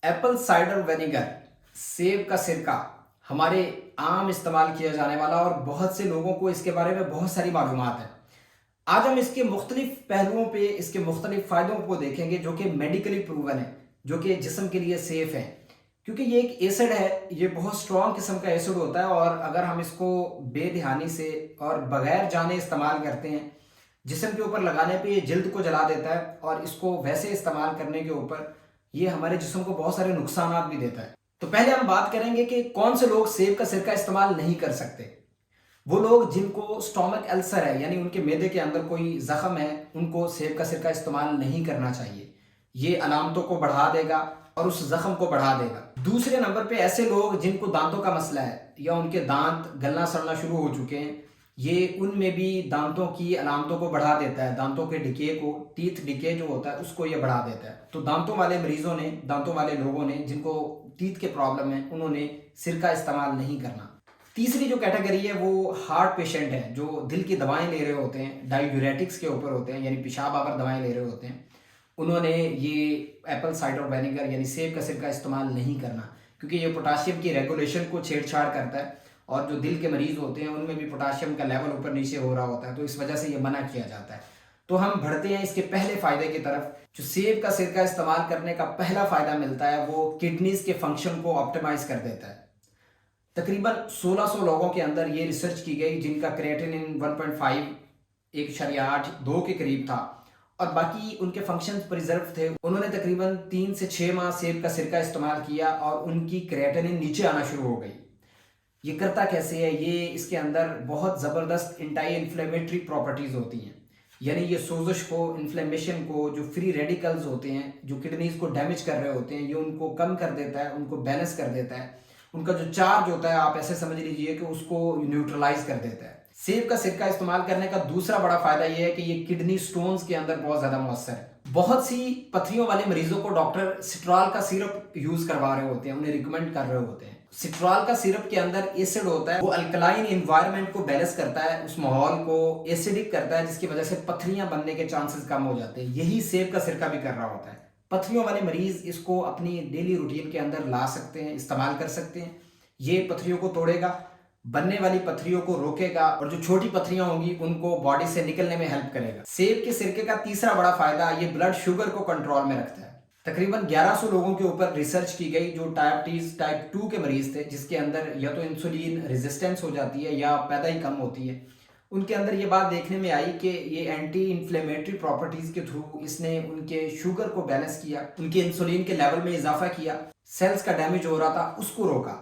Apple cider vinegar, सेब का सिरका, हमारे आम इस्तेमाल किया जाने वाला और बहुत से लोगों को इसके बारे में बहुत सारी मालूमात है। आज हम इसके मुख्तलिफ पहलुओं पे इसके मुख्तलिफ फ़ायदों को देखेंगे जो कि मेडिकली प्रूवन है, जो कि जिस्म के लिए सेफ़ है। क्योंकि ये एक एसिड है, ये बहुत स्ट्रॉन्ग किस्म का एसिड होता है और अगर हम इसको बेध्यानी से और बगैर जाने इस्तेमाल करते हैं, जिस्म के ऊपर लगाने पे ये जल्द को जला देता है और इसको वैसे इस्तेमाल करने के ऊपर ये हमारे जिस्म को बहुत सारे नुकसानात भी देता है। तो पहले हम बात करेंगे कि कौन से लोग सेब का सिरका इस्तेमाल नहीं कर सकते। वो लोग जिनको स्टोमक अल्सर है, यानी उनके मैदे के अंदर कोई जख्म है, उनको सेब का सिरका इस्तेमाल नहीं करना चाहिए। ये अलामतों को बढ़ा देगा और उस जख्म को बढ़ा देगा। दूसरे नंबर पे ऐसे लोग जिनको दांतों का मसला है या उनके दांत गलना सड़ना शुरू हो चुके हैं, ये उनमें भी दांतों की अलामतों को बढ़ा देता है। दांतों के डिके को, टीथ डिके जो होता है, उसको ये बढ़ा देता है। तो दांतों वाले मरीजों ने, दांतों वाले लोगों ने जिनको टीथ के प्रॉब्लम है, उन्होंने सिरका इस्तेमाल नहीं करना। तीसरी जो कैटेगरी है वो हार्ट पेशेंट है, जो दिल की दवाएं ले रहे होते हैं, डायूरेटिक्स के ऊपर होते हैं, यानी पेशाब आवर दवाएं ले रहे होते हैं। उन्होंने ये एप्पल साइडर विनेगर यानी सेब का सिरका इस्तेमाल नहीं करना, क्योंकि ये पोटाशियम की रेगुलेशन को छेड़छाड़ करता है और जो दिल के मरीज होते हैं उनमें भी पोटाशियम का लेवल ऊपर नीचे हो रहा होता है, तो इस वजह से ये मना किया जाता है। तो हम बढ़ते हैं इसके पहले फायदे की तरफ। जो सेब का सिरका इस्तेमाल करने का पहला फायदा मिलता है वो किडनीज के फंक्शन को ऑप्टिमाइज कर देता है। तकरीबन 1600 लोगों के अंदर ये रिसर्च की गई जिनका क्रिएटिनिन 1.5 1.8 2 के करीब था और बाकी उनके फंक्शंस प्रिजर्व थे। उन्होंने तकरीबन 3 से 6 माह सेब का सिरका इस्तेमाल किया और उनकी क्रिएटिनिन नीचे आना शुरू हो गई। ये करता कैसे है? ये इसके अंदर बहुत ज़बरदस्त एंटी इन्फ्लेमेटरी प्रॉपर्टीज़ होती हैं, यानी ये सोजश को, इन्फ्लेमेशन को, जो फ्री रेडिकल्स होते हैं जो किडनीज को डैमेज कर रहे होते हैं, ये उनको कम कर देता है, उनको बैलेंस कर देता है। उनका जो चार्ज होता है, आप ऐसे समझ लीजिए कि उसको न्यूट्रलाइज कर देता है। सेब का सिरका इस्तेमाल करने का दूसरा बड़ा फायदा यह है कि ये किडनी स्टोन्स के अंदर बहुत ज्यादा मौसर है। बहुत सी पथरियों वाले मरीजों को डॉक्टर सिट्रॉल का सिरप यूज करवा रहे होते हैं, उन्हें रिकमेंड कर रहे होते हैं। सिट्रॉल का सिरप के अंदर एसिड होता है, वो अल्कलाइन एनवायरनमेंट को बैलेंस करता है, उस माहौल को एसिडिक करता है, जिसकी वजह से पथरियां बनने के चांसेस कम हो जाते हैं। यही सेब का सिरका भी कर रहा होता है। पथरियों वाले मरीज इसको अपनी डेली रूटीन के अंदर ला सकते हैं, इस्तेमाल कर सकते हैं। ये पथरियों को तोड़ेगा, बनने वाली पथरियों को रोकेगा और जो छोटी पथरियां होंगी उनको बॉडी से निकलने में हेल्प करेगा। सेब के सिरके का तीसरा बड़ा फायदा, ये ब्लड शुगर को कंट्रोल में रखता है। तकरीबन 1100 लोगों के ऊपर रिसर्च की गई जो टाइप 2 के मरीज थे, जिसके अंदर या तो इंसुलिन रेजिस्टेंस हो जाती है या पैदा ही कम होती है। उनके अंदर ये बात देखने में आई कि ये एंटी इन्फ्लेमेटरी प्रॉपर्टीज के थ्रू इसने उनके शुगर को बैलेंस किया, उनके इंसुलिन के लेवल में इजाफा किया, सेल्स का डैमेज हो रहा था उसको रोका।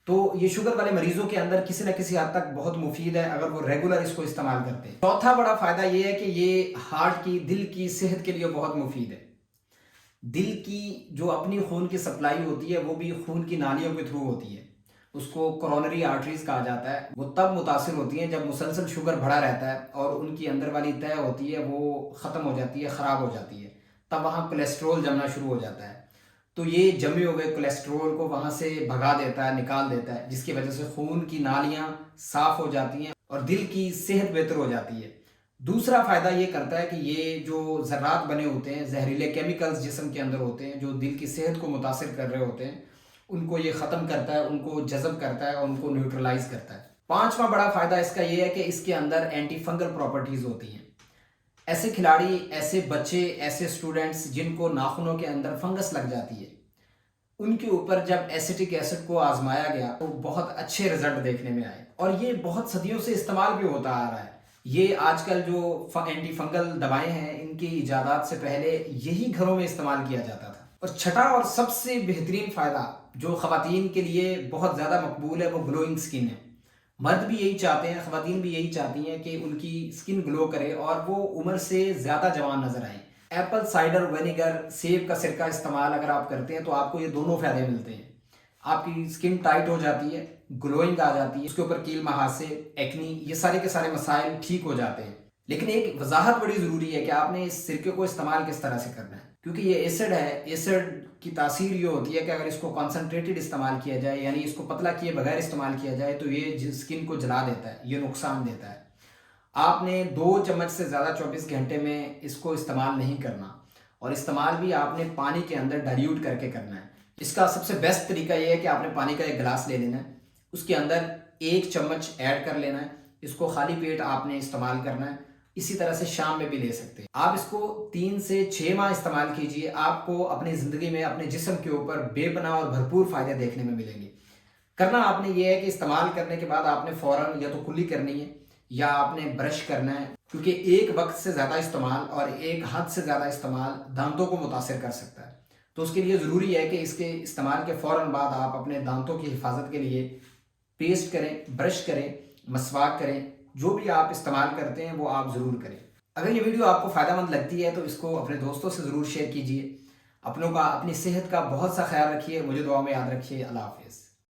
तो ये शुगर वाले मरीजों के अंदर किसी न किसी हद तक बहुत मुफीद है अगर वो रेगुलर इसको इस्तेमाल करते हैं। चौथा बड़ा फायदा ये है कि ये हार्ट की, दिल की सेहत के लिए बहुत मुफीद है। दिल की जो अपनी खून की सप्लाई होती है वो भी खून की नालियों के थ्रू होती है, उसको कोरोनरी आर्टरीज कहा जाता है। वो तब मुतासिर होती हैं जब मुसलसल शुगर बढ़ा रहता है और उनकी अंदर वाली तय होती है वो ख़त्म हो जाती है, ख़राब हो जाती है, तब वहाँ कोलेस्ट्रोल जमना शुरू हो जाता है। तो ये जमे हुए कोलेस्ट्रोल को वहाँ से भगा देता है, निकाल देता है, जिसकी वजह से खून की नालियाँ साफ़ हो जाती हैं और दिल की सेहत बेहतर हो जाती है। दूसरा फ़ायदा ये करता है कि ये जो ज़र्रात बने होते हैं, जहरीले केमिकल्स जिस्म के अंदर होते हैं जो दिल की सेहत को मुतासिर कर रहे होते हैं, उनको ये ख़त्म करता है, उनको जज़ब करता है और उनको न्यूट्रलाइज करता है। पांचवा बड़ा फ़ायदा इसका ये है कि इसके अंदर एंटी फंगल प्रॉपर्टीज़ होती हैं। ऐसे खिलाड़ी, ऐसे बच्चे, ऐसे स्टूडेंट्स जिनको नाखूनों के अंदर फंगस लग जाती है, उनके ऊपर जब एसिटिक एसिड को आजमाया गया तो बहुत अच्छे रिजल्ट देखने में आए और ये बहुत सदियों से इस्तेमाल भी होता आ रहा है। ये आजकल जो एंटी फंगल दवाएं हैं, इनकी इजादात से पहले यही घरों में इस्तेमाल किया जाता था। और छठा और सबसे बेहतरीन फ़ायदा जो ख़वातीन के लिए बहुत ज़्यादा मकबूल है वो ग्लोइंग स्किन है। मर्द भी यही चाहते हैं, ख़वातीन भी यही चाहती हैं कि उनकी स्किन ग्लो करे और वो उम्र से ज़्यादा जवान नज़र आए। एप्पल साइडर विनेगर, सेब का सिरका इस्तेमाल अगर आप करते हैं तो आपको ये दोनों फ़ायदे मिलते हैं। आपकी स्किन टाइट हो जाती है, ग्लोइंग आ जाती है, उसके ऊपर कील महासे, एक्नी, ये सारे के सारे मसाइल ठीक हो जाते हैं। लेकिन एक वजाहत बड़ी ज़रूरी है कि आपने इस सिरके को इस्तेमाल किस तरह से करना है, क्योंकि ये एसिड है। एसिड की तासीर ये होती है कि अगर इसको कॉन्सनट्रेटेड इस्तेमाल किया जाए, यानी इसको पतला किए बगैर इस्तेमाल किया जाए, तो ये स्किन को जला देता है, ये नुकसान देता है। आपने 2 चम्मच से ज़्यादा 24 घंटे में इसको इस्तेमाल नहीं करना और इस्तेमाल भी आपने पानी के अंदर डाइल्यूट करके करना है। इसका सबसे बेस्ट तरीका ये है कि आपने पानी का एक गिलास ले लेना है, उसके अंदर 1 चम्मच ऐड कर लेना है, इसको खाली पेट आपने इस्तेमाल करना है। इसी तरह से शाम में भी ले सकते हैं आप। इसको 3 से 6 माह इस्तेमाल कीजिए, आपको अपनी ज़िंदगी में अपने जिस्म के ऊपर बेपनाह और भरपूर फ़ायदे देखने में मिलेंगे। करना आपने ये है कि इस्तेमाल करने के बाद आपने फ़ौरन या तो कुल्ली करनी है या आपने ब्रश करना है, क्योंकि एक वक्त से ज़्यादा इस्तेमाल और एक हद से ज़्यादा इस्तेमाल दांतों को मुतासिर कर सकता है। तो उसके लिए ज़रूरी है कि इसके इस्तेमाल के फ़ौरन बाद आप अपने दांतों की हिफाजत के लिए पेस्ट करें, ब्रश करें, मसवाक करें। जो भी आप इस्तेमाल करते हैं वो आप ज़रूर करें। अगर ये वीडियो आपको फ़ायदेमंद लगती है तो इसको अपने दोस्तों से ज़रूर शेयर कीजिए। अपनों का, अपनी सेहत का बहुत सा ख्याल रखिए। मुझे दुआ में याद रखिए। अल्लाह हाफ़िज़।